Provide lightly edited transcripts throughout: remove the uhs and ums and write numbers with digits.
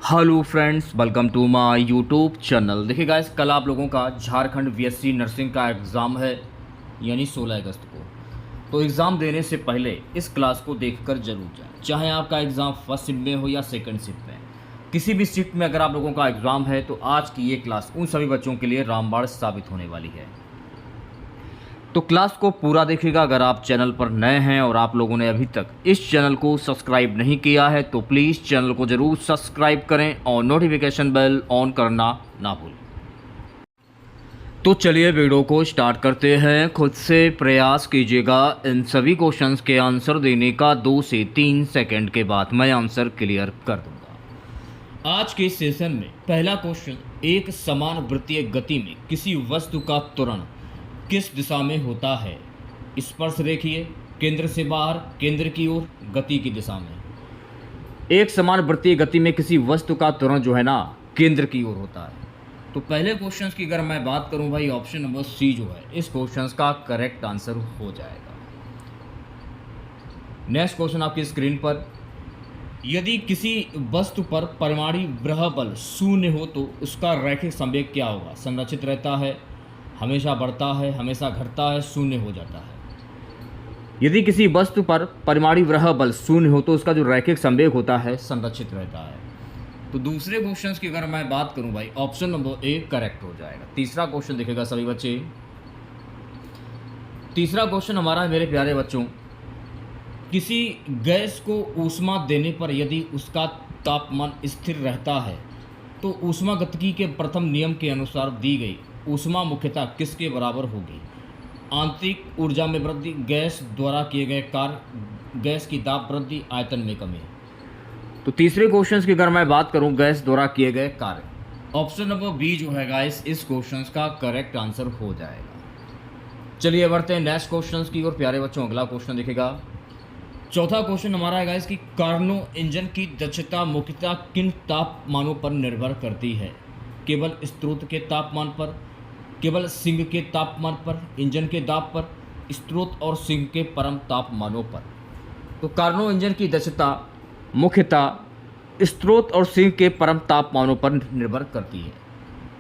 Hello friends, welcome to my YouTube channel. देखिए guys, कल आप लोगों का झारखंड बीएससी नर्सिंग का एग्ज़ाम है, यानी 16 अगस्त को। तो एग्ज़ाम देने से पहले इस क्लास को देखकर जरूर जाएं, चाहे आपका एग्ज़ाम फर्स्ट शिफ्ट में हो या सेकंड शिफ्ट में। किसी भी शिफ्ट में अगर आप लोगों का एग्ज़ाम है तो आज की ये क्लास उन सभी बच्चों के लिए रामबाण साबित होने वाली है। तो क्लास को पूरा देखिएगा। अगर आप चैनल पर नए हैं और आप लोगों ने अभी तक इस चैनल को सब्सक्राइब नहीं किया है तो प्लीज़ चैनल को ज़रूर सब्सक्राइब करें और नोटिफिकेशन बेल ऑन करना ना भूलें। तो चलिए वीडियो को स्टार्ट करते हैं। खुद से प्रयास कीजिएगा। इन सभी क्वेश्चंस के आंसर देने का 2 से 3 सेकंड के बाद मैं आंसर क्लियर कर दूंगा। आज के सेशन में पहला क्वेश्चन, एक समान वृत्तीय गति में किसी वस्तु का त्वरण किस दिशा में होता है? स्पर्श रेखीय, केंद्र से बाहर, केंद्र की ओर, गति की दिशा में। एक समान वृत्तीय गति में किसी वस्तु का त्वरण जो है ना, केंद्र की ओर होता है। तो पहले क्वेश्चन की अगर मैं बात करूं भाई, ऑप्शन नंबर सी जो है इस क्वेश्चन का करेक्ट आंसर हो जाएगा। नेक्स्ट क्वेश्चन आपकी स्क्रीन पर, यदि किसी वस्तु पर परमाणु ग्रह बल शून्य हो तो उसका रैखिक संवेग क्या होगा? संरक्षित रहता है, हमेशा बढ़ता है, हमेशा घटता है, शून्य हो जाता है। यदि किसी वस्तु पर परमाणु ग्रह बल शून्य हो तो उसका जो रैखिक संवेग होता है संरक्षित रहता है। तो दूसरे क्वेश्चन की अगर मैं बात करूं भाई, ऑप्शन नंबर ए करेक्ट हो जाएगा। तीसरा क्वेश्चन देखिएगा सभी बच्चे। तीसरा क्वेश्चन हमारा है मेरे प्यारे बच्चों, किसी गैस को ऊष्मा देने पर यदि उसका तापमान स्थिर रहता है तो ऊष्मागतिकी के प्रथम नियम के अनुसार दी गई ऊष्मा मुख्यतः किसके बराबर होगी? आंतरिक ऊर्जा में वृद्धि, गैस द्वारा किए गए कार्य, गैस की दाब वृद्धि, आयतन में कमी। तो तीसरे क्वेश्चन की अगर मैं बात करूं, गैस द्वारा किए गए कार्य, ऑप्शन नंबर बी जो है गाइस इस क्वेश्चन का करेक्ट आंसर हो जाएगा। चलिए बढ़ते हैं नेक्स्ट क्वेश्चन की और प्यारे बच्चों, अगला क्वेश्चन दिखेगा। चौथा क्वेश्चन हमारा है गाइस कि कार्नो इंजन की दक्षता मुख्यतः किन तापमानों पर निर्भर करती है? केवल स्रोत के तापमान पर, केवल सिंक के तापमान पर, इंजन के दाब पर, स्रोत और सिंक के परम तापमानों पर। तो कार्नो इंजन की दक्षता मुख्यतः स्रोत और सिंक के परम तापमानों पर निर्भर करती है।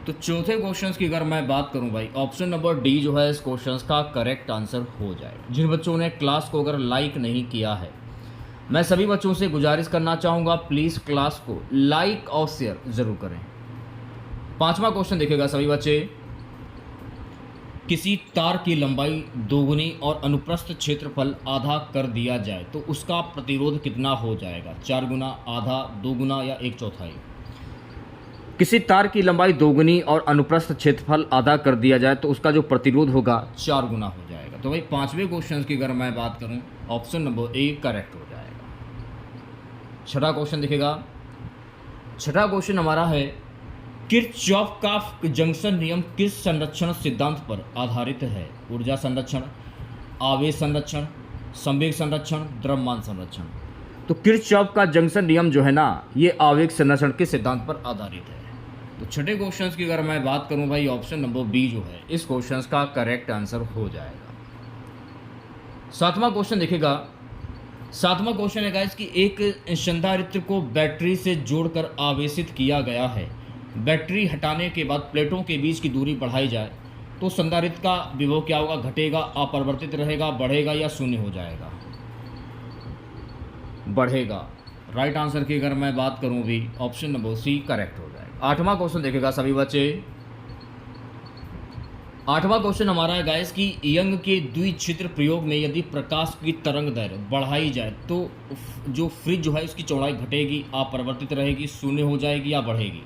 तो चौथे क्वेश्चन की अगर मैं बात करूं भाई, ऑप्शन नंबर डी जो है इस क्वेश्चन का करेक्ट आंसर हो जाएगा। जिन बच्चों ने क्लास को अगर लाइक नहीं किया है, मैं सभी बच्चों से गुजारिश करना चाहूँगा, प्लीज़ क्लास को लाइक और शेयर ज़रूर करें। पांचवा क्वेश्चन देखिएगा सभी बच्चे, किसी तार की लंबाई दोगुनी और अनुप्रस्थ क्षेत्रफल आधा कर दिया जाए तो उसका प्रतिरोध कितना हो जाएगा? 4 गुना, आधा, 2 गुना या 1/4? किसी तार की लंबाई दोगुनी और अनुप्रस्थ क्षेत्रफल आधा कर दिया जाए तो उसका जो प्रतिरोध होगा 4 गुना हो जाएगा। तो भाई पांचवें क्वेश्चन की अगर मैं बात करूं, ऑप्शन नंबर ए करेक्ट हो जाएगा। छठा क्वेश्चन दिखेगा। छठा क्वेश्चन हमारा है, किरचॉफ का जंक्शन नियम किस संरक्षण सिद्धांत पर आधारित है? ऊर्जा संरक्षण, आवेश संरक्षण, संवेग संरक्षण, द्रव्यमान संरक्षण। तो किरचॉफ का जंक्शन नियम जो है ना, ये आवेग संरक्षण के सिद्धांत पर आधारित है। तो छठे क्वेश्चन की अगर मैं बात करूं भाई, ऑप्शन नंबर बी जो है इस क्वेश्चन का करेक्ट आंसर हो जाएगा। सातवां क्वेश्चन देखिएगा। सातवां क्वेश्चन है गाइस कि एक संधारित्र को बैटरी से जोड़कर आवेशित किया गया है। बैटरी हटाने के बाद प्लेटों के बीच की दूरी बढ़ाई जाए तो संधारित्र का विभव क्या होगा? घटेगा, अपरिवर्तित रहेगा, बढ़ेगा या शून्य हो जाएगा? बढ़ेगा। राइट आंसर की अगर मैं बात करूं भी, ऑप्शन नंबर सी करेक्ट हो जाएगा। आठवां क्वेश्चन देखेगा सभी बच्चे। आठवां क्वेश्चन हमारा है गाइस कि यंग के द्विछिद्र प्रयोग में यदि प्रकाश की तरंग दैर्घ्य बढ़ाई जाए तो जो फ्रिज जो है उसकी चौड़ाई घटेगी, अपरिवर्तित रहेगी, शून्य हो जाएगी या बढ़ेगी?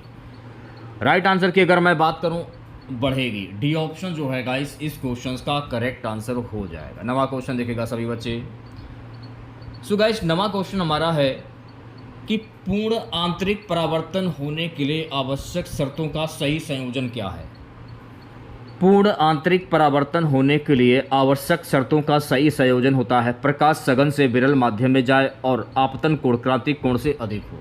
राइट आंसर की अगर मैं बात करूं, बढ़ेगी। डी ऑप्शन जो है गाइस इस क्वेश्चन का करेक्ट आंसर हो जाएगा। नवा क्वेश्चन देखेगा सभी बच्चे। सो गाइस नवा क्वेश्चन हमारा है कि पूर्ण आंतरिक परावर्तन होने के लिए आवश्यक शर्तों का सही संयोजन क्या है? पूर्ण आंतरिक परावर्तन होने के लिए आवश्यक शर्तों का सही संयोजन होता है, प्रकाश सघन से विरल माध्यम में जाए और आपतन कोण क्रांतिक कोण से अधिक हो।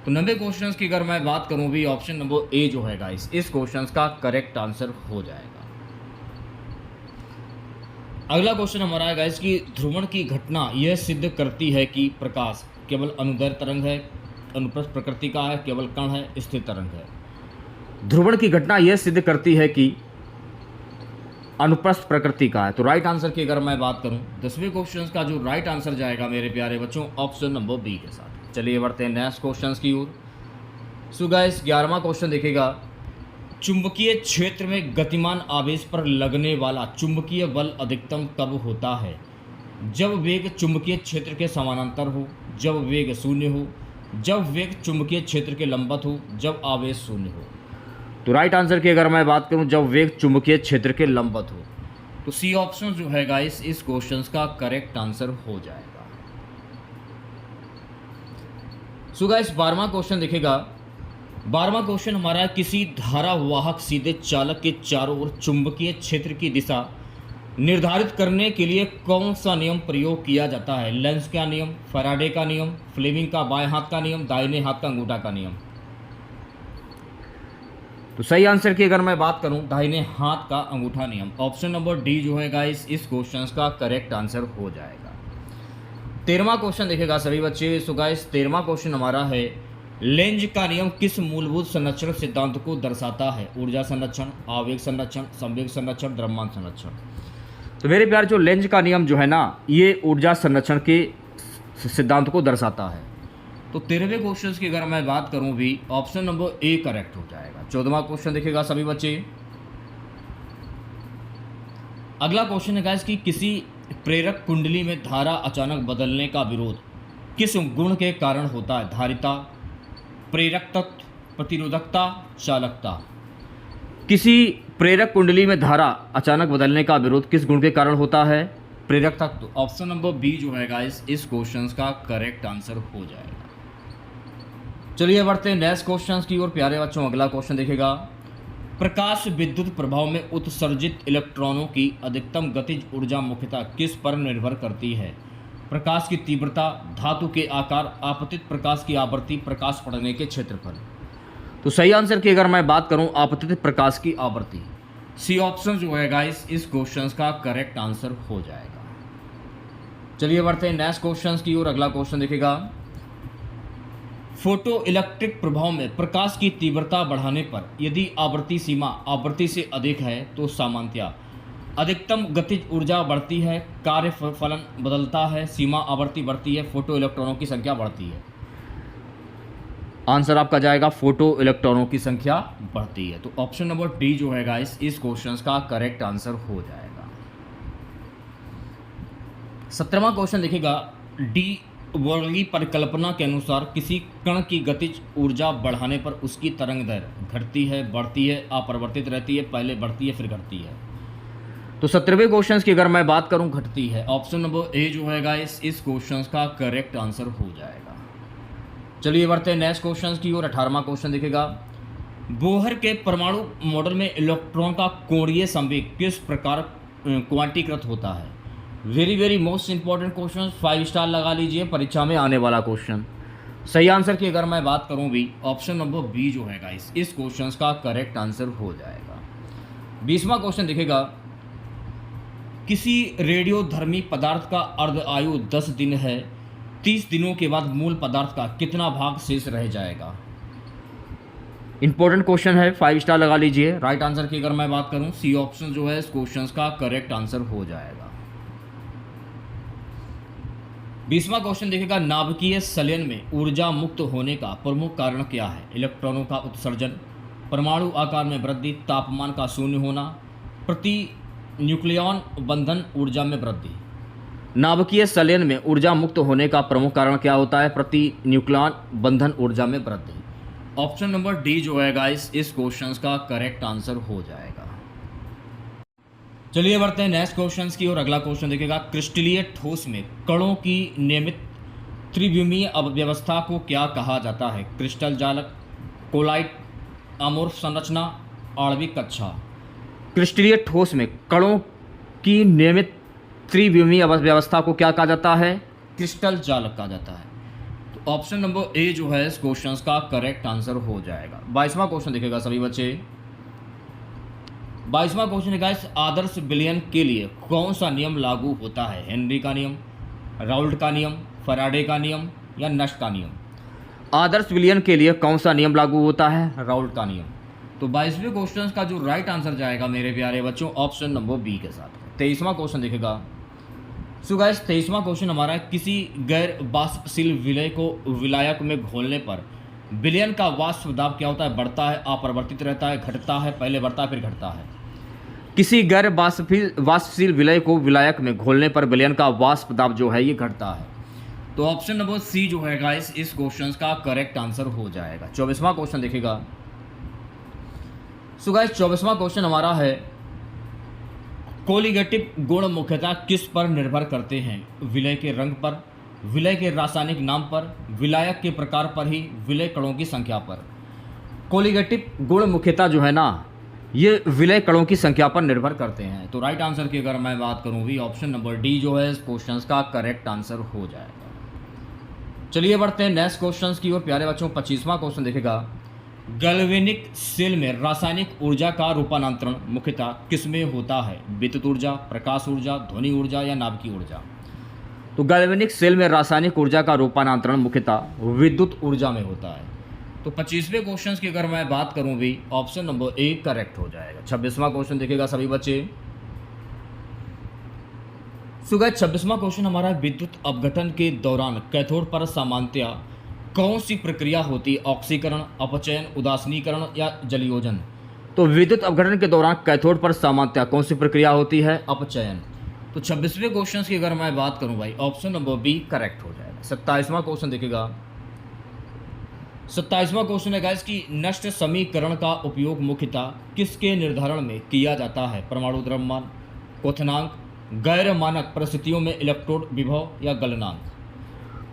तो 90 क्वेश्चंस की अगर मैं बात करूं भी, ऑप्शन नंबर ए जो है गाइस इस क्वेश्चंस का करेक्ट आंसर हो जाएगा। अगला क्वेश्चन हमारा है गाइस कि ध्रुवण की घटना यह सिद्ध करती है कि प्रकाश केवल अनुदैर्ध्य तरंग है, अनुप्रस्थ प्रकृति का है, केवल कण है, स्थिर तरंग है। ध्रुवण की घटना यह सिद्ध करती है कि अनुप्रस्थ प्रकृति का है। तो राइट आंसर की अगर मैं बात करूं 10वें क्वेश्चन का जो राइट आंसर जाएगा मेरे प्यारे बच्चों ऑप्शन नंबर बी के साथ। चलिए बढ़ते हैं नेक्स्ट क्वेश्चन की ओर। सो गाइस 11वां क्वेश्चन देखिएगा, चुंबकीय क्षेत्र में गतिमान आवेश पर लगने वाला चुंबकीय बल अधिकतम कब होता है? जब वेग चुंबकीय क्षेत्र के समानांतर हो, जब वेग शून्य हो, जब वेग चुंबकीय क्षेत्र के लंबवत हो, जब आवेश शून्य हो। तो राइट आंसर की अगर मैं बात करूं जब वेग चुंबकीय क्षेत्र के लंबवत हो। तो सी ऑप्शन जो है गाइस इस क्वेश्चन का करेक्ट आंसर हो जाएगा। सो गाइस 12वां क्वेश्चन देखिएगा, 12वां क्वेश्चन हमारा किसी धारा वाहक सीधे चालक के चारों ओर चुंबकीय क्षेत्र की दिशा निर्धारित करने के लिए कौन सा नियम प्रयोग किया जाता है? लेंस का नियम, फैराडे का नियम, फ्लेमिंग का बाएं हाथ का नियम, दाहिने हाथ का अंगूठा का नियम। तो सही आंसर की अगर मैं बात करूं दाहिने हाथ का अंगूठा नियम। ऑप्शन नंबर डी जो है गाइस इस क्वेश्चन का करेक्ट आंसर हो जाएगा। 13वां क्वेश्चन देखेगा सभी बच्चे। सो गाइस 13वां क्वेश्चन हमारा है, लेंज का नियम किस मूलभूत संरक्षण सिद्धांत को दर्शाता है? ऊर्जा संरक्षण, आवेग संरक्षण, संवेग संरक्षण, द्रव्यमान संरक्षण। तो मेरे प्यार जो लेंज का नियम जो है ना ये ऊर्जा संरक्षण के सिद्धांत को दर्शाता है। तो 13वें क्वेश्चन की अगर मैं बात करूं भी ऑप्शन नंबर ए करेक्ट हो जाएगा। 14वां क्वेश्चन देखिएगा सभी बच्चे। अगला क्वेश्चन है गाइस कि किसी प्रेरक कुंडली में धारा अचानक बदलने का विरोध किस गुण के कारण होता है? धारिता, प्रेरक तत्व, प्रतिरोधकता, चालकता। किसी प्रेरक कुंडली में धारा अचानक बदलने का विरोध किस गुण के कारण होता है? प्रेरक तत्व। ऑप्शन नंबर बी जो है गाइस इस क्वेश्चन का करेक्ट आंसर हो जाएगा। चलिए बढ़ते हैं नेक्स्ट क्वेश्चन की ओर प्यारे बच्चों। अगला क्वेश्चन देखेगा, प्रकाश विद्युत प्रभाव में उत्सर्जित इलेक्ट्रॉनों की अधिकतम गतिज ऊर्जा मुख्यतः किस पर निर्भर करती है? प्रकाश की तीव्रता, धातु के आकार, आपतित प्रकाश की आवृत्ति, प्रकाश पड़ने के क्षेत्रफल। तो सही आंसर की अगर मैं बात करूं आपतित प्रकाश की आवृत्ति। सी ऑप्शन जो है गाइस इस क्वेश्चन का करेक्ट आंसर हो जाएगा। चलिए बढ़ते हैं नेक्स्ट क्वेश्चन की ओर। अगला क्वेश्चन देखेगा, फोटो इलेक्ट्रिक प्रभाव में प्रकाश की तीव्रता बढ़ाने पर यदि आवृत्ति सीमा आवृत्ति से अधिक है तो सामान्यतया अधिकतम गतिज ऊर्जा बढ़ती है, कार्य फलन बदलता है, सीमा आवृत्ति बढ़ती है, फोटो इलेक्ट्रॉनों की संख्या बढ़ती है। आंसर आपका जाएगा फोटो इलेक्ट्रॉनों की संख्या बढ़ती है। तो ऑप्शन नंबर डी जो है गाइस इस क्वेश्चन का करेक्ट आंसर हो जाएगा। 17वां क्वेश्चन देखिएगा, डी वर्गी परिकल्पना के अनुसार किसी कण की गतिज ऊर्जा बढ़ाने पर उसकी तरंग दैर्घ्य घटती है, बढ़ती है, अपरिवर्तित रहती है, पहले बढ़ती है फिर घटती है। तो 17वें क्वेश्चन की अगर मैं बात करूं घटती है। ऑप्शन नंबर ए जो है गाइस इस क्वेश्चन का करेक्ट आंसर हो जाएगा। चलिए बढ़ते हैं नेक्स्ट क्वेश्चन की ओर। 18वां क्वेश्चन देखेगा, बोहर के परमाणु मॉडल में इलेक्ट्रॉन का कोणीय संवेग किस प्रकार क्वांटीकृत होता है? Very most important question, 5 star लगा लीजिए, परीक्षा में आने वाला क्वेश्चन। सही आंसर की अगर मैं बात करूं भी ऑप्शन नंबर बी जो है गाइस इस क्वेश्चन का करेक्ट आंसर हो जाएगा। 20वां क्वेश्चन देखेगा, किसी रेडियोधर्मी पदार्थ का अर्ध आयु 10 दिन है, 30 दिनों के बाद मूल पदार्थ का कितना भाग शेष रह जाएगा? इंपॉर्टेंट क्वेश्चन है, 5 स्टार लगा लीजिए। राइट आंसर की अगर मैं बात करूं सी ऑप्शन जो है इस क्वेश्चन का करेक्ट आंसर हो जाएगा। 20वां क्वेश्चन देखेगा, नाभिकीय संलयन में ऊर्जा मुक्त होने का प्रमुख कारण क्या है? इलेक्ट्रॉनों का उत्सर्जन, परमाणु आकार में वृद्धि, तापमान का शून्य होना, प्रति न्यूक्लियॉन बंधन ऊर्जा में वृद्धि। नाभिकीय संलयन में ऊर्जा मुक्त होने का प्रमुख कारण क्या होता है? प्रति न्यूक्लियॉन बंधन ऊर्जा में वृद्धि। ऑप्शन नंबर डी जो है गाइस इस क्वेश्चन का करेक्ट आंसर हो जाएगा। चलिए बढ़ते हैं नेक्स्ट क्वेश्चन की और अगला क्वेश्चन देखेगा, क्रिस्टलीय ठोस में कणों की नियमित त्रिविमीय अव्यवस्था को क्या कहा जाता है? क्रिस्टल जालक, कोलाइट, अमोर्फ संरचना, आणविक कक्षा। क्रिस्टलीय ठोस में कणों की नियमित त्रिविमीय अवस्था को क्या कहा जाता है? क्रिस्टल जालक कहा जाता है। तो ऑप्शन नंबर ए जो है इस क्वेश्चन का करेक्ट आंसर हो जाएगा। 22वां क्वेश्चन देखेगा सभी बच्चे। 22वां क्वेश्चन है गाइस, आदर्श विलयन के लिए कौन सा नियम लागू होता है? हेनरी का नियम, राउल्ट का नियम, फैराडे का नियम या नस्ट का नियम। आदर्श विलयन के लिए कौन सा नियम लागू होता है? राउल्ट का नियम। तो 22वें क्वेश्चन का जो राइट आंसर जाएगा मेरे प्यारे बच्चों ऑप्शन नंबर बी के साथ। 23वां क्वेश्चन देखेगा। सो गाइस 23वां क्वेश्चन हमारा है, किसी गैर वाष्पशील विलय को विलायक में घोलने पर विलयन का वाष्प दाब क्या होता है? बढ़ता है, अपरिवर्तित रहता है, घटता है, पहले बढ़ता है फिर घटता है। किसी गैर वाष्पशील विलय को विलायक में घोलने पर विलयन का वाष्प दाब जो है ये घटता है। तो ऑप्शन नंबर सी जो है गाइस इस क्वेश्चन का करेक्ट आंसर हो जाएगा। 24वां क्वेश्चन देखिएगा। सो गाइस 24वां क्वेश्चन हमारा है, कोलिगेटिव गुण मुख्यतः किस पर निर्भर करते हैं? विलय के रंग पर, विलय के रासायनिक नाम पर, विलायक के प्रकार पर ही, विलय कणों की संख्या पर। कोलिगेटिव गुण मुख्यतः जो है ना ये विलय कणों की संख्या पर निर्भर करते हैं। तो राइट आंसर की अगर मैं बात करूं भी ऑप्शन नंबर डी जो है इस क्वेश्चन का करेक्ट आंसर हो जाएगा। चलिए बढ़ते हैं नेक्स्ट क्वेश्चन की ओर प्यारे बच्चों। 25वां क्वेश्चन देखेगा, गैल्वेनिक सेल में रासायनिक ऊर्जा का रूपांतरण मुख्यतः किसमें होता है? विद्युत ऊर्जा, प्रकाश ऊर्जा, ध्वनि ऊर्जा या नाभिकीय ऊर्जा? तो गैल्वेनिक सेल में रासायनिक ऊर्जा का रूपांतरण मुख्यतः विद्युत ऊर्जा में होता है। तो 25वें क्वेश्चन की अगर मैं बात करूं भी ऑप्शन नंबर ए करेक्ट हो जाएगा। 26वां क्वेश्चन देखेगा सभी बच्चे। सो गाइस 26वां क्वेश्चन हमारा विद्युत अपघटन के दौरान कैथोड पर सामान्यतया कौन सी प्रक्रिया होती है? ऑक्सीकरण, अपचयन, उदासीनीकरण या जलयोजन? तो विद्युत अपघटन के दौरान कैथोड पर सामान्यतया कौन सी प्रक्रिया होती है? अपचयन। तो 26वें क्वेश्चन की अगर मैं बात करूं भाई ऑप्शन नंबर बी करेक्ट हो जाएगा। 27वां क्वेश्चन देखेगा। 27वां क्वेश्चन है गाइस कि नष्ट समीकरण का उपयोग मुख्यतः किसके निर्धारण में किया जाता है? परमाणु द्रव्यमान, क्वथनांक, गैर मानक परिस्थितियों में इलेक्ट्रोड विभव या गलनांक?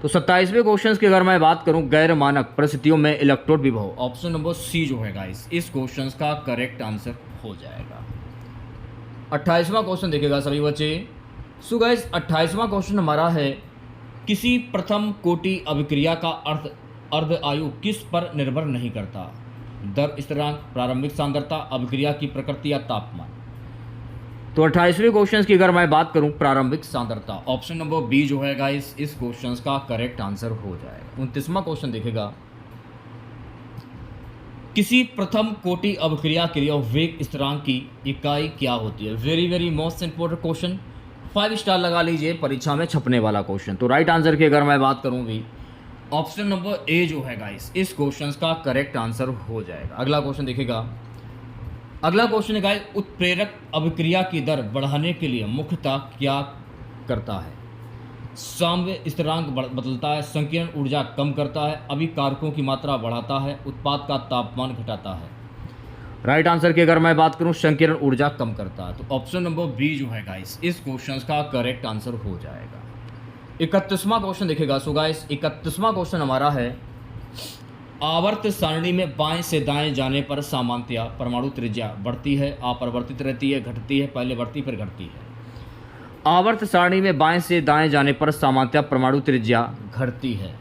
तो 27वें क्वेश्चन की अगर मैं बात करूं गैर मानक परिस्थितियों में इलेक्ट्रोड विभव, ऑप्शन नंबर सी जो है गाइस इस क्वेश्चन का करेक्ट आंसर हो जाएगा। 28वां क्वेश्चन देखेगा सभी बच्चे। सो गाइस 28वां क्वेश्चन हमारा है, किसी प्रथम कोटि अभिक्रिया का अर्ध आयु किस पर निर्भर नहीं करता? दर, स्थिरांक, प्रारंभिक सांद्रता, अभिक्रिया की प्रकृति या तापमान? तो 28वें क्वेश्चन की अगर मैं बात करूं प्रारंभिक सांद्रता, ऑप्शन नंबर बी जो है गाइस इस क्वेश्चन का करेक्ट आंसर हो जाएगा। 29वां क्वेश्चन देखेगा, किसी प्रथम कोटि अभिक्रिया के लिए वेग स्थिरांक की इकाई क्या होती है? Very very most important question, 5 star लगा लीजिए, परीक्षा में छपने वाला क्वेश्चन। तो राइट आंसर की अगर मैं बात करूं भी ऑप्शन नंबर ए जो है गाइस इस क्वेश्चन का करेक्ट आंसर हो जाएगा। अगला क्वेश्चन देखिएगा। अगला क्वेश्चन है गाइस, उत्प्रेरक अभिक्रिया की दर बढ़ाने के लिए मुख्यतः क्या करता है? साम्य स्थिरांक बदलता है, संकीर्ण ऊर्जा कम करता है, अभिकारकों की मात्रा बढ़ाता है, उत्पाद का तापमान घटाता है? राइट आंसर की अगर मैं बात करूं संकीर्ण ऊर्जा कम करता है। तो ऑप्शन नंबर बी जो है गाइस इस क्वेश्चन का करेक्ट आंसर हो जाएगा। 31वां क्वेश्चन देखेगा। सो गाइस 31वां क्वेश्चन हमारा है, आवर्त सारणी में बाएं से दाएं जाने पर सामान्यतया परमाणु त्रिज्या बढ़ती है, अपरिवर्तित रहती है, घटती है, पहले बढ़ती फिर घटती है? आवर्त सारणी में बाएं से दाएं जाने पर सामान्यतया परमाणु त्रिज्या घटती है।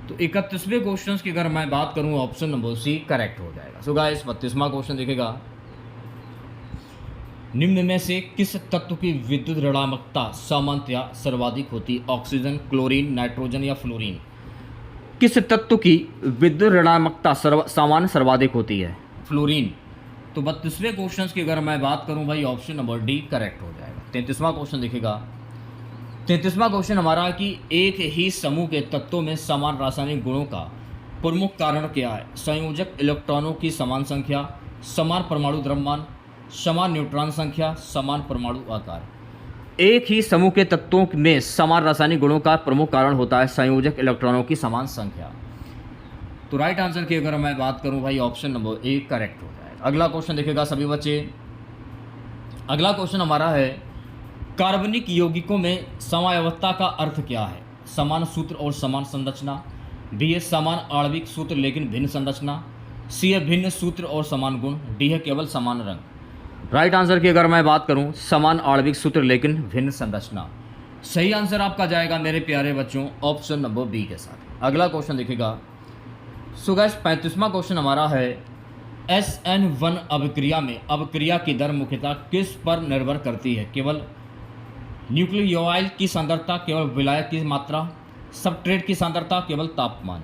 तो 31वें क्वेश्चन की अगर मैं बात करूं ऑप्शन नंबर सी करेक्ट हो जाएगा। सो गाइस 32वां क्वेश्चन देखेगा, निम्न में से किस तत्व की विद्युत ऋणात्मकता सामान्यतया सर्वाधिक होती है? ऑक्सीजन, क्लोरीन, नाइट्रोजन या फ्लोरीन? किस तत्व की विद्युत ऋणात्मकता सामान्य सर्वाधिक होती है? फ्लोरीन। तो 32वें क्वेश्चन की अगर मैं बात करूं भाई ऑप्शन नंबर डी करेक्ट हो जाएगा। 33वां क्वेश्चन देखिएगा। 33वां क्वेश्चन हमारा है कि एक ही समूह के तत्वों में समान रासायनिक गुणों का प्रमुख कारण क्या है? संयोजक इलेक्ट्रॉनों की समान संख्या, समान परमाणु द्रव्यमान, समान न्यूट्रॉन संख्या, समान परमाणु आकार? एक ही समूह के तत्वों में समान रासायनिक गुणों का प्रमुख कारण होता है संयोजक इलेक्ट्रॉनों की समान संख्या। तो राइट आंसर की अगर मैं बात करूं भाई ऑप्शन नंबर ए करेक्ट हो जाएगा। अगला क्वेश्चन देखेगा सभी बच्चे। अगला क्वेश्चन हमारा है, कार्बनिक यौगिकों में समयावस्था का अर्थ क्या है? समान सूत्र और समान संरचना, बी है समान आणविक सूत्र लेकिन भिन्न संरचना, सी है भिन्न सूत्र और समान गुण, डी है केवल समान रंग? राइट आंसर की अगर मैं बात करूं समान आणविक सूत्र लेकिन भिन्न संरचना। सही आंसर आपका जाएगा मेरे प्यारे बच्चों ऑप्शन नंबर बी के साथ। अगला क्वेश्चन देखिएगा। सो गाइस 35वां क्वेश्चन हमारा है, SN1 अभिक्रिया में अभिक्रिया की दर मुख्यतः किस पर निर्भर करती है? केवल न्यूक्लियोटाइड की सांद्रता, केवल विलायक की मात्रा, सबस्ट्रेट की सांद्रता, केवल तापमान?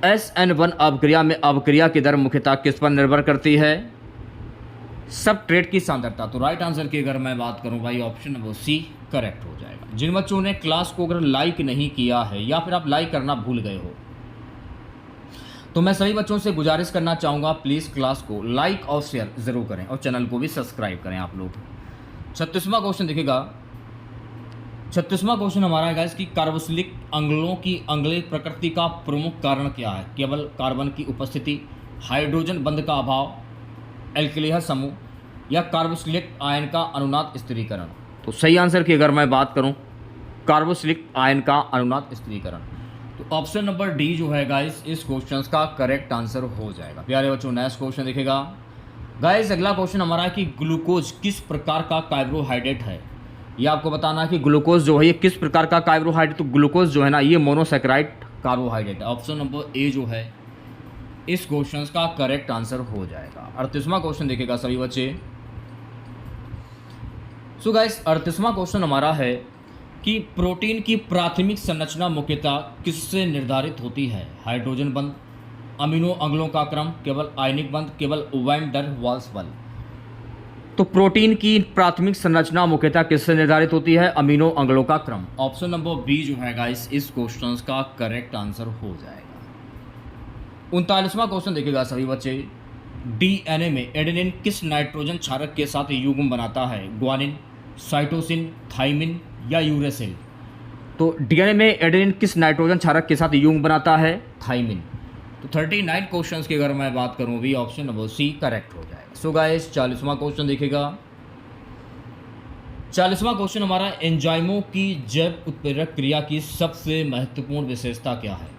SN1 अवक्रिया में अवक्रिया की दर मुख्यतः किस पर निर्भर करती है? सबस्ट्रेट की सांद्रता। तो राइट आंसर की अगर मैं बात करूं भाई, ऑप्शन नंबर सी करेक्ट हो जाएगा। जिन बच्चों ने क्लास को अगर लाइक नहीं किया है या फिर आप लाइक करना भूल गए हो, तो मैं सभी बच्चों से गुजारिश करना चाहूँगा, प्लीज़ क्लास को लाइक और शेयर ज़रूर करें और चैनल को भी सब्सक्राइब करें आप लोग। 36वां क्वेश्चन देखिएगा। 36वां क्वेश्चन हमारा है गाइस कि कार्बोक्सिलिक अम्लों की अम्लीय प्रकृति का प्रमुख कारण क्या है? केवल कार्बन की उपस्थिति, हाइड्रोजन बंध का अभाव, एल्किलिक समूह या कार्बोक्सिलिक आयन का अनुनाद स्थिरीकरण। तो सही आंसर की अगर मैं बात करूं, कार्बोक्सिलिक आयन का अनुनाद स्थिरीकरण। तो ऑप्शन नंबर डी जो है गाइस इस क्वेश्चन का करेक्ट आंसर हो जाएगा। प्यारे बच्चों, नेक्स्ट क्वेश्चन देखिएगा। गाइस अगला क्वेश्चन हमारा है कि ग्लूकोज किस प्रकार का कार्बोहाइड्रेट है? ये आपको बताना है कि ग्लूकोज जो है ये किस प्रकार का कार्बोहाइड्रेट। तो ग्लूकोज जो है ना ये मोनोसैकेराइड कार्बोहाइड्रेट है। ऑप्शन नंबर ए जो है इस क्वेश्चन का करेक्ट आंसर हो जाएगा। 38वां क्वेश्चन देखिएगा सभी बच्चे। सो गाइस 38वां क्वेश्चन हमारा है कि प्रोटीन की प्राथमिक संरचना मुख्यतः किससे निर्धारित होती है? हाइड्रोजन बंध, अमीनो अम्लों का क्रम, केवल आयनिक बंध, केवल वैन डर वाल्स बल। तो प्रोटीन की प्राथमिक संरचना मुख्यतः किससे निर्धारित होती है? अमीनो अम्लों का क्रम। ऑप्शन नंबर बी जो है गाइस इस क्वेश्चन का करेक्ट आंसर हो जाएगा। 39वां क्वेश्चन देखिएगा सभी बच्चे। डीएनए में एडेनिन किस नाइट्रोजन क्षारक के साथ युग्म बनाता है? ग्वानिन, साइटोसिन, थाइमिन या यूरेसिल। तो डीएनए में एडेनिन किस नाइट्रोजन क्षारक के साथ युग्म बनाता है? थाइमिन। तो 39 क्वेश्चंस की अगर मैं बात करूं भी ऑप्शन नंबर सी करेक्ट हो जाएगा। सो गाइस 40वां क्वेश्चन देखिएगा। 40वां क्वेश्चन हमारा एंजाइमों की जैव उत्प्रेरक क्रिया की सबसे महत्वपूर्ण विशेषता क्या है?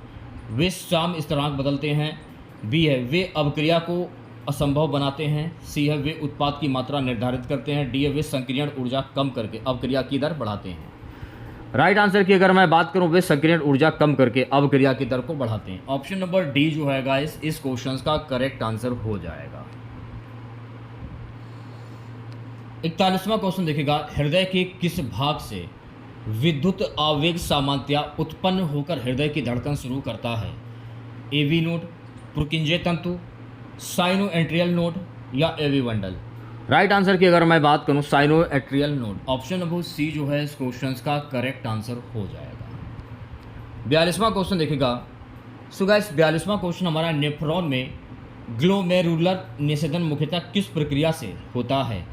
वे साम स्थिरांक बदलते हैं, बी है वे अवक्रिया को असंभव बनाते हैं, सी है वे उत्पाद की मात्रा निर्धारित करते हैं, डी है वे संक्रियण ऊर्जा कम करके अवक्रिया की दर बढ़ाते हैं। राइट आंसर की अगर मैं बात करूं वे संक्रियण ऊर्जा कम करके अवक्रिया की दर को बढ़ाते हैं। ऑप्शन नंबर डी जो है गाइस इस क्वेश्चन का करेक्ट आंसर हो जाएगा। 41वां क्वेश्चन देखिएगा। हृदय के किस भाग से विद्युत आवेग सामान्यतया उत्पन्न होकर हृदय की धड़कन शुरू करता है? एवी नोड, पुर्किंजे तंतु, साइनो एट्रियल नोड या एवी बंडल। राइट आंसर की अगर मैं बात करूं sino atrial node. Option number C जो है इस क्वेश्चन का करेक्ट आंसर हो जाएगा। 42वां क्वेश्चन देखिएगा। सो गाइस 42वां क्वेश्चन हमारा नेफ्रॉन में ग्लोमेरुलर निषेधन मुख्यतः किस प्रक्रिया से होता है?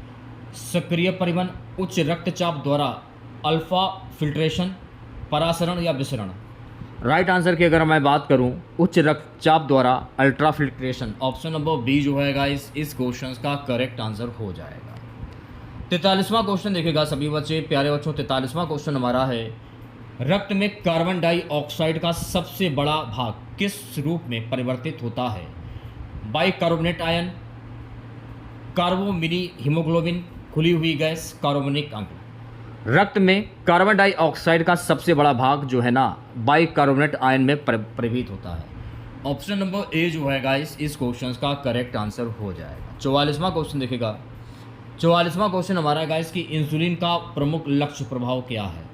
सक्रिय परिवहन, उच्च रक्तचाप द्वारा अल्फा फिल्ट्रेशन, परासरण या विसरण। राइट आंसर की अगर मैं बात करूं उच्च रक्तचाप द्वारा ultra filtration. Option number B जो है गाइस इस क्वेश्चन का करेक्ट आंसर हो जाएगा। 43वां क्वेश्चन देखिएगा सभी बच्चे। प्यारे बच्चों 43वां क्वेश्चन हमारा है रक्त में कार्बन डाइऑक्साइड का सबसे बड़ा भाग किस रूप में परिवर्तित होता है? बाइकार्बोनेट आयन, कार्बोमिनी हीमोग्लोबिन, खुली हुई गैस, कार्बोनिक अम्ल। रक्त में कार्बन डाइऑक्साइड का सबसे बड़ा भाग जो है ना बाइकार्बोनेट आयन में परिवर्तित होता है। ऑप्शन नंबर ए जो है गाइस इस क्वेश्चन का करेक्ट आंसर हो जाएगा। 44वां क्वेश्चन देखिएगा। 44वां क्वेश्चन हमारा है गाइस कि इंसुलिन का प्रमुख लक्ष्य प्रभाव क्या है?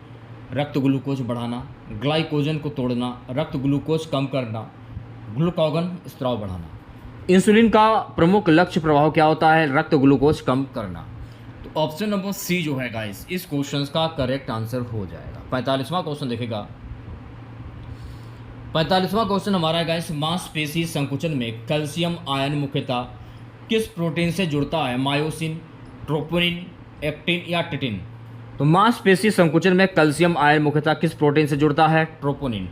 रक्त ग्लूकोज बढ़ाना, ग्लाइकोजन को तोड़ना, रक्त ग्लूकोज कम करना, ग्लूकागन स्राव बढ़ाना। इंसुलिन का प्रमुख लक्ष्य प्रभाव क्या होता है? रक्त ग्लूकोज कम करना। तो ऑप्शन नंबर सी जो है गाइस इस क्वेश्चन का करेक्ट आंसर हो जाएगा। 45वां क्वेश्चन देखिएगा। 45वां क्वेश्चन हमारा है गाइस मांसपेशी संकुचन में कैल्शियम आयन मुख्यतः किस प्रोटीन से जुड़ता है? मायोसिन, ट्रोपोनिन, एक्टिन या टिटिन। तो मांसपेशी संकुचन में कैल्शियम आयन मुख्यतः किस प्रोटीन से जुड़ता है? ट्रोपोनिन।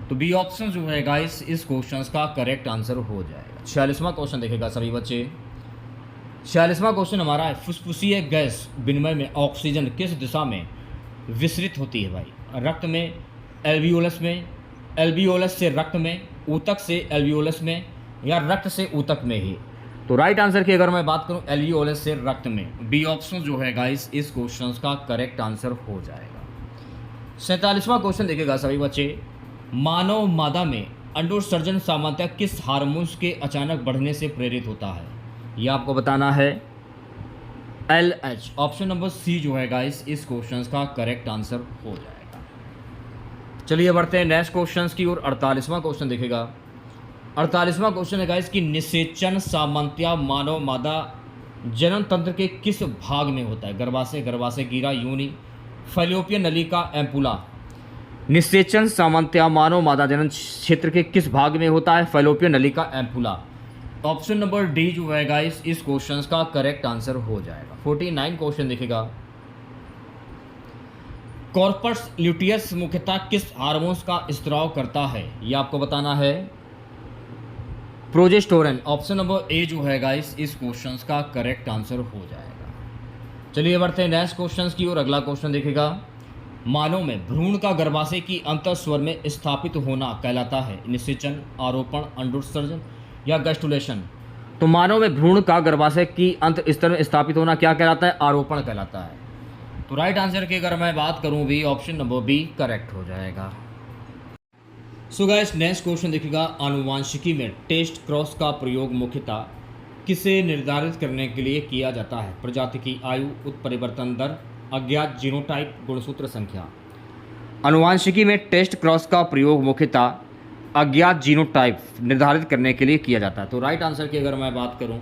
तो बी ऑप्शन जो है गाइस इस क्वेश्चन का करेक्ट आंसर हो जाएगा। 46वां क्वेश्चन देखेगा सभी बच्चे। 46वां क्वेश्चन हमारा है फुसफुसीय गैस विनिमय में ऑक्सीजन किस दिशा में विसरित होती है भाई? रक्त में, एल्वियोलस में, एल्वियोलस से रक्त में, ऊतक से एल्वियोलस में या रक्त से ऊतक में ही। तो राइट आंसर की अगर मैं बात करूं एल्वियोलस से रक्त में। बी ऑप्शन जो है गाइस इस क्वेश्चन का करेक्ट आंसर हो जाएगा। 47वां क्वेश्चन देखिएगा सभी बच्चे। मानव मादा में अंडोत्सर्जन सामान्यतः किस हार्मोन्स के अचानक बढ़ने से प्रेरित होता है? यह आपको बताना है LH। ऑप्शन नंबर सी जो है गाइस इस क्वेश्चन का करेक्ट आंसर हो जाएगा। चलिए बढ़ते हैं नेक्स्ट क्वेश्चन की ओर। 48वां क्वेश्चन देखिएगा। 48वां क्वेश्चन है गाइस कि निषेचन सामान्यतया मानव मादा जनन तंत्र के किस भाग में होता है? गर्भाशय, गर्भाशय गिरा, योनि, फैलोपियन नली का एम्पुला। निषेचन सामान्यतया मानव मादा जनन क्षेत्र के किस भाग में होता है? फैलोपियन नली का एम्पुला। ऑप्शन नंबर डी जो है गाइस इस क्वेश्चन का करेक्ट आंसर हो जाएगा। 49 क्वेश्चन देखिएगा, कॉर्पस ल्यूटियस मुख्यतः किस हार्मोन्स का स्त्राव करता है? ये आपको बताना है, प्रोजेस्टेरोन। ऑप्शन नंबर ए जो है गाइस इस क्वेश्चन का करेक्ट आंसर हो जाएगा। चलिए बढ़ते हैं नेक्स्ट क्वेश्चन की ओर। अगला क्वेश्चन देखिएगा, मानव में भ्रूण का गर्भाशय की अंतःस्वर में स्थापित होना कहलाता है निषेचन, आरोपण, अंडोत्सर्जन या गैस्ट्रुलेशन। तो मानव में भ्रूण का गर्भाशय की अंत स्तर में स्थापित होना क्या कहलाता है? आरोपण कहलाता है। तो राइट आंसर की अगर मैं बात करूं भी ऑप्शन नंबर बी करेक्ट हो जाएगा। सो गाइस नेक्स्ट क्वेश्चन देखिएगा, आनुवांशिकी में टेस्ट क्रॉस का प्रयोग मुख्यतः किसे निर्धारित करने के लिए किया जाता है? प्रजाति की आयु, उत्परिवर्तन दर, अज्ञात जीनोटाइप, गुणसूत्र संख्या। आनुवांशिकी में टेस्ट क्रॉस का प्रयोग मुख्यतः अज्ञात जीनोटाइप निर्धारित करने के लिए किया जाता है। तो राइट आंसर की अगर मैं बात करूं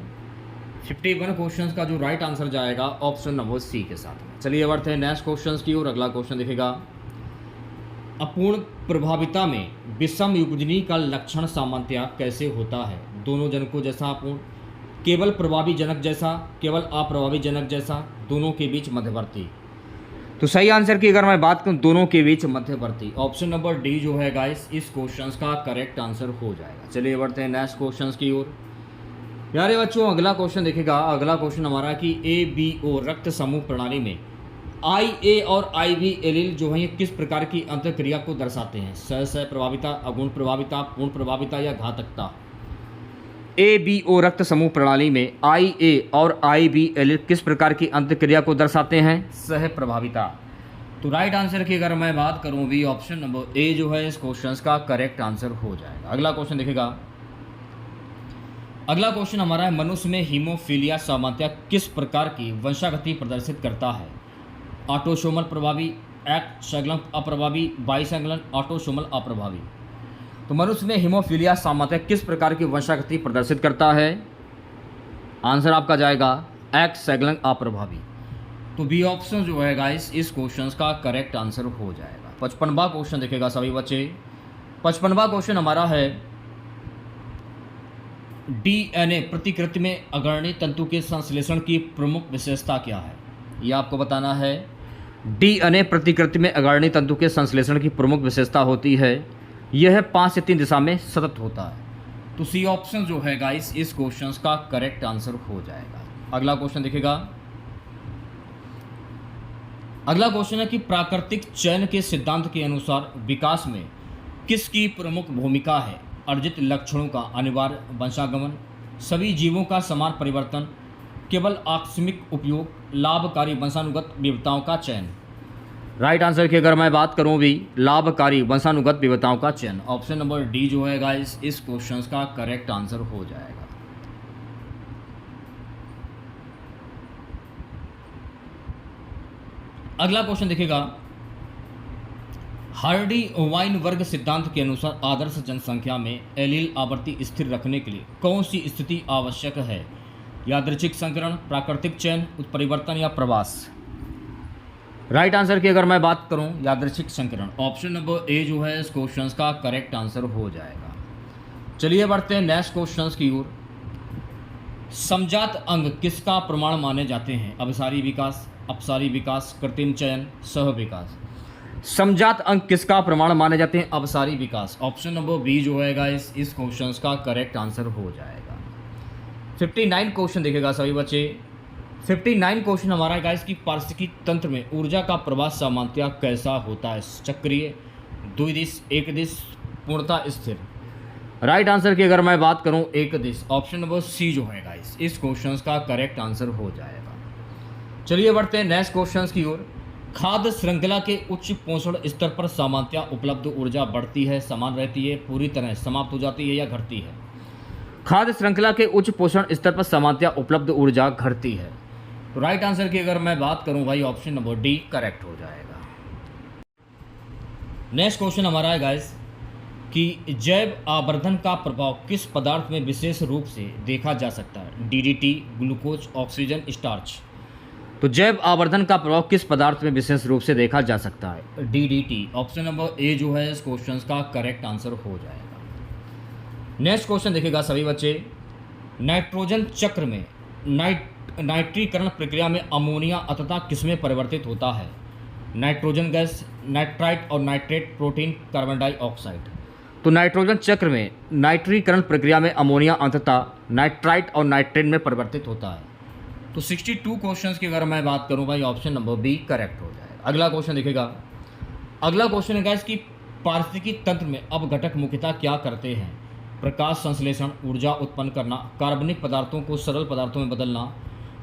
51 क्वेश्चंस का जो राइट आंसर जाएगा ऑप्शन नंबर सी के साथ में। चलिए बढ़ते हैं नेक्स्ट क्वेश्चंस की ओर। अगला क्वेश्चन देखिएगा, अपूर्ण प्रभाविता में विषम युग्मजनी का लक्षण सामान्यतया कैसे होता है? दोनों जनकों जैसा अपूर्ण, केवल प्रभावी जनक जैसा, केवल अप्रभावी जनक जैसा, दोनों के बीच मध्यवर्ती। तो सही आंसर की अगर मैं बात करूं दोनों के बीच मध्यवर्ती। ऑप्शन नंबर डी जो है गाइस इस क्वेश्चन का करेक्ट आंसर हो जाएगा। चलिए बढ़ते हैं नेक्स्ट क्वेश्चन की ओर। प्यारे बच्चों अगला क्वेश्चन देखिएगा, अगला क्वेश्चन हमारा कि ABO रक्त समूह प्रणाली में IA और IB एलील जो है ये किस प्रकार की अंतःक्रिया को दर्शाते हैं? सह प्रभाविता, अगुण प्रभाविता, पूर्ण प्रभाविता या घातकता। ABO रक्त समूह प्रणाली में IA और IB एलील किस प्रकार की अंतःक्रिया को दर्शाते हैं? सह प्रभाविता। तो राइट आंसर की अगर मैं बात करूं भी ऑप्शन नंबर ए जो है इस क्वेश्चन का करेक्ट आंसर हो जाएगा। अगला क्वेश्चन देखिएगा, अगला क्वेश्चन हमारा है मनुष्य में हीमोफीलिया सामान्यतया किस प्रकार की वंशागति प्रदर्शित करता है? ऑटोसोमल प्रभावी, एक्स संलग्न अप्रभावी, बाई संलग्न ऑटोसोमल अप्रभावी। तो मनुष्य में हीमोफीलिया सामान्यतया किस प्रकार की वंशागति प्रदर्शित करता है? आंसर आपका जाएगा एक्स संलग्न अप्रभावी। तो बी ऑप्शन जो है गाइस इस क्वेश्चन का करेक्ट आंसर हो जाएगा। 55वां क्वेश्चन देखेगा सभी बच्चे। 55वां क्वेश्चन हमारा है DNA प्रतिकृति में अग्रणी तंतु के संश्लेषण की प्रमुख विशेषता क्या है? यह आपको बताना है। DNA प्रतिकृति में अग्रणी तंतु के संश्लेषण की प्रमुख विशेषता होती है यह 5 से 3 दिशा में सतत होता है। तो सी ऑप्शन जो है गाइस इस क्वेश्चन का करेक्ट आंसर हो जाएगा। अगला क्वेश्चन देखिएगा, अगला क्वेश्चन है कि प्राकृतिक चयन के सिद्धांत के अनुसार विकास में किसकी प्रमुख भूमिका है? अर्जित लक्षणों का अनिवार्य वंशागमन, सभी जीवों का समान परिवर्तन, केवल आकस्मिक उपयोग, लाभकारी वंशानुगत विविधताओं का चयन। राइट आंसर की अगर मैं बात करूं भी लाभकारी वंशानुगत विविधताओं का चयन। ऑप्शन नंबर डी जो है गाइस इस क्वेश्चन का करेक्ट आंसर हो जाएगा। अगला क्वेश्चन देखिएगा, हार्डी वाइन वर्ग सिद्धांत के अनुसार आदर्श जनसंख्या में एलील आवृत्ति स्थिर रखने के लिए कौन सी स्थिति आवश्यक है? यादृच्छिक संकरण, प्राकृतिक चयन, उत्परिवर्तन या प्रवास। राइट आंसर की अगर मैं बात करूं यादृच्छिक संकरण। ऑप्शन नंबर ए जो है इस क्वेश्चन का करेक्ट आंसर हो जाएगा। चलिए बढ़ते हैं नेक्स्ट क्वेश्चन की ओर। समजात अंग किसका प्रमाण माने जाते हैं? अभिसारी विकास, अपसारी विकास, कृत्रिम चयन, सह विकास। समजात अंग किसका प्रमाण माने जाते हैं? अपसारी विकास। ऑप्शन नंबर बी जो है गाइस इस क्वेश्चन का करेक्ट आंसर हो जाएगा। 59 क्वेश्चन देखेगा सभी बच्चे। 59 क्वेश्चन हमारा गाइस की पारिस्थितिकी तंत्र में ऊर्जा का प्रवाह सामान्यतया कैसा होता है? चक्रीय, द्विदिश, एक दिश, पूर्णतः स्थिर। राइट आंसर की अगर मैं बात करूं एक दिश। ऑप्शन नंबर सी जो है गाइस इस क्वेश्चन का करेक्ट आंसर हो जाएगा। चलिए बढ़ते हैं नेक्स्ट क्वेश्चन की ओर। खाद्य श्रृंखला के उच्च पोषण स्तर पर सामान्यतया उपलब्ध ऊर्जा बढ़ती है, समान रहती है, पूरी तरह समाप्त हो जाती है या घटती है? खाद्य श्रृंखला के उच्च पोषण स्तर पर सामान्यतया उपलब्ध ऊर्जा घटती है। तो राइट आंसर की अगर मैं बात करूं भाई ऑप्शन नंबर डी करेक्ट हो जाएगा। नेक्स्ट क्वेश्चन हमारा है गाइस, कि जैव आवर्धन का प्रभाव किस पदार्थ में विशेष रूप से देखा जा सकता है? DDT, glucose, oxygen, starch. तो जैव आवर्धन का प्रभाव किस पदार्थ में विशेष रूप से देखा जा सकता है? डीडीटी। ऑप्शन नंबर ए जो है इस क्वेश्चन का करेक्ट आंसर हो जाएगा। नेक्स्ट क्वेश्चन देखिएगा सभी बच्चे, नाइट्रोजन चक्र में नाइट्रीकरण प्रक्रिया में अमोनिया अंततः किसमें परिवर्तित होता है? नाइट्रोजन गैस, नाइट्राइट और नाइट्रेट, प्रोटीन, कार्बन डाइऑक्साइड। तो नाइट्रोजन चक्र में नाइट्रीकरण प्रक्रिया में अमोनिया अंततः नाइट्राइट और नाइट्रेट में परिवर्तित होता है। तो 62 क्वेश्चंस की अगर मैं बात करूं भाई, ऑप्शन नंबर बी करेक्ट हो जाएगा। अगला क्वेश्चन देखिएगा, अगला क्वेश्चन है गाइस कि पारिस्थितिकी तंत्र में अपघटक मुख्यतः क्या करते हैं? प्रकाश संश्लेषण, ऊर्जा उत्पन्न करना, कार्बनिक पदार्थों को सरल पदार्थों में बदलना,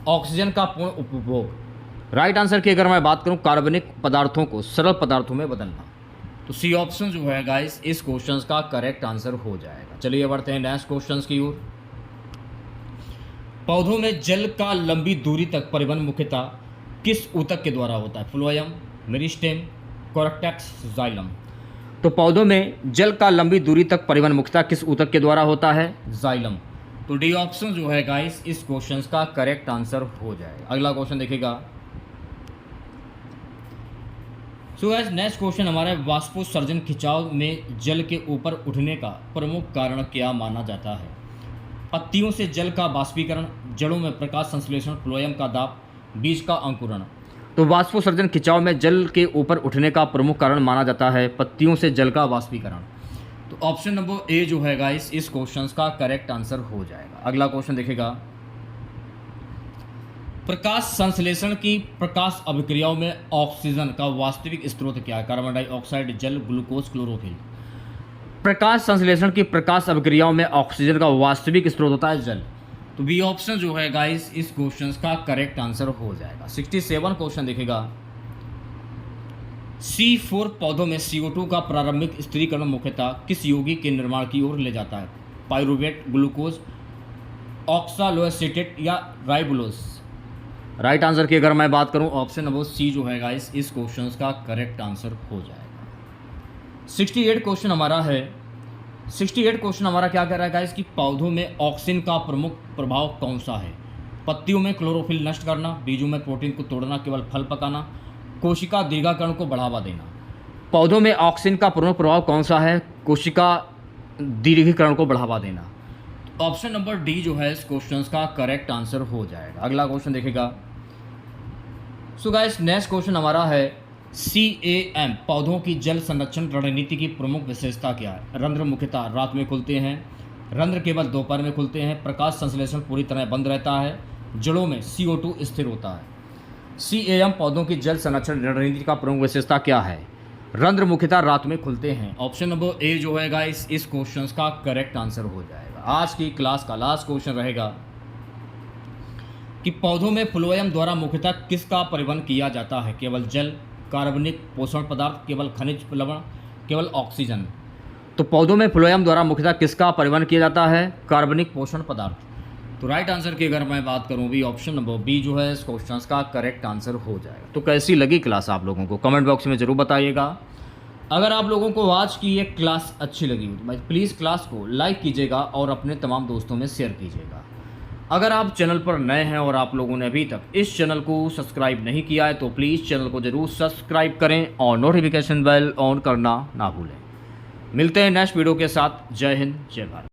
ऑक्सीजन का पूर्ण उपभोग। राइट आंसर की अगर मैं बात करूं, कार्बनिक पदार्थों को सरल पदार्थों में बदलना। तो सी ऑप्शन जो है गाइस इस क्वेश्चन का करेक्ट आंसर हो जाएगा। चलिए बढ़ते हैं नेक्स्ट क्वेश्चन की ओर। पौधों में जल का लंबी दूरी तक परिवहन मुख्यतः किस ऊतक के द्वारा होता है? Phloem, meristem, cortex, xylem. तो पौधों में जल का लंबी दूरी तक परिवहन मुख्यतः किस ऊतक के द्वारा होता है? जाइलम। तो डी ऑप्शन जो है गाइस इस क्वेश्चन का करेक्ट आंसर हो जाएगा। अगला क्वेश्चन देखिएगा। सो गाइस नेक्स्ट क्वेश्चन हमारा है, वाष्पोत्सर्जन खिंचाव में जल के ऊपर उठने का प्रमुख कारण क्या माना जाता है? पत्तियों से जल का वाष्पीकरण, जड़ों में प्रकाश संश्लेषण, फ्लोएम का दाब, बीज का अंकुरण। तो वाष्पोत्सर्जन खिंचाव में जल के ऊपर उठने का प्रमुख कारण माना जाता है पत्तियों से जल का वाष्पीकरण। तो ऑप्शन नंबर ए जो है गाइस इस क्वेश्चन का करेक्ट आंसर हो जाएगा। अगला क्वेश्चन देखिएगा, प्रकाश संश्लेषण की प्रकाश अभिक्रियाओं में ऑक्सीजन का वास्तविक स्रोत क्या है? कार्बन डाइऑक्साइड, जल, ग्लूकोज, क्लोरोफिल। प्रकाश संश्लेषण की प्रकाश अभिक्रियाओं में ऑक्सीजन का वास्तविक स्रोत होता है जल। तो बी ऑप्शन जो है गाइस इस क्वेश्चन का करेक्ट आंसर हो जाएगा। 67 क्वेश्चन देखिएगा, C4 पौधों में CO2 का प्रारंभिक स्थिरीकरण मुख्यतः किस यौगिक के निर्माण की ओर ले जाता है? पाइरुवेट, ग्लूकोज, ऑक्सालोएसिटेट या राइबोलोज। राइट आंसर की अगर मैं बात करूं, ऑप्शन नंबर सी जो है गाइस इस क्वेश्चन का करेक्ट आंसर हो जाएगा। 68 क्वेश्चन हमारा है। 68 क्वेश्चन हमारा क्या कह रहा है गाइस कि पौधों में ऑक्सीजन का प्रमुख प्रभाव कौन सा है? पत्तियों में क्लोरोफिल नष्ट करना, बीजों में प्रोटीन को तोड़ना, केवल फल पकाना, कोशिका दीर्घाकरण को बढ़ावा देना। पौधों में ऑक्सीजन का प्रमुख प्रभाव कौन सा है? कोशिका दीर्घीकरण को बढ़ावा देना। ऑप्शन नंबर डी जो है इस क्वेश्चन का करेक्ट आंसर हो जाएगा। अगला क्वेश्चन देखिएगा। सो गाइस नेक्स्ट क्वेश्चन हमारा है, CAM पौधों की जल संरक्षण रणनीति की प्रमुख विशेषता क्या है? रंध्र मुख्यतः रात में खुलते हैं, रंध्र केवल दोपहर में खुलते हैं, प्रकाश संश्लेषण पूरी तरह बंद रहता है, जड़ों में CO2 स्थिर होता है। CAM पौधों की जल संरक्षण रणनीति का प्रमुख विशेषता क्या है? रंध्र मुख्यतः रात में खुलते हैं। ऑप्शन नंबर ए जो है गाइस इस क्वेश्चन का करेक्ट आंसर हो जाएगा। आज की क्लास का लास्ट क्वेश्चन रहेगा कि पौधों में फ्लोएम द्वारा मुख्यतः किसका परिवहन किया जाता है? केवल जल, कार्बनिक पोषण पदार्थ, केवल खनिज लवण, केवल ऑक्सीजन। तो पौधों में फ्लोएम द्वारा मुख्यतः किसका परिवहन किया जाता है? कार्बनिक पोषण पदार्थ। तो राइट आंसर की अगर मैं बात करूं भी ऑप्शन नंबर बी जो है इस क्वेश्चन का करेक्ट आंसर हो जाएगा। तो कैसी लगी क्लास आप लोगों को कमेंट बॉक्स में ज़रूर बताइएगा। अगर आप लोगों को आज की ये क्लास अच्छी लगी हो तो भाई प्लीज़ क्लास को लाइक कीजिएगा और अपने तमाम दोस्तों में शेयर कीजिएगा। अगर आप चैनल पर नए हैं और आप लोगों ने अभी तक इस चैनल को सब्सक्राइब नहीं किया है तो प्लीज़ चैनल को ज़रूर सब्सक्राइब करें और नोटिफिकेशन बेल ऑन करना ना भूलें। मिलते हैं नेक्स्ट वीडियो के साथ। जय हिंद, जय भारत।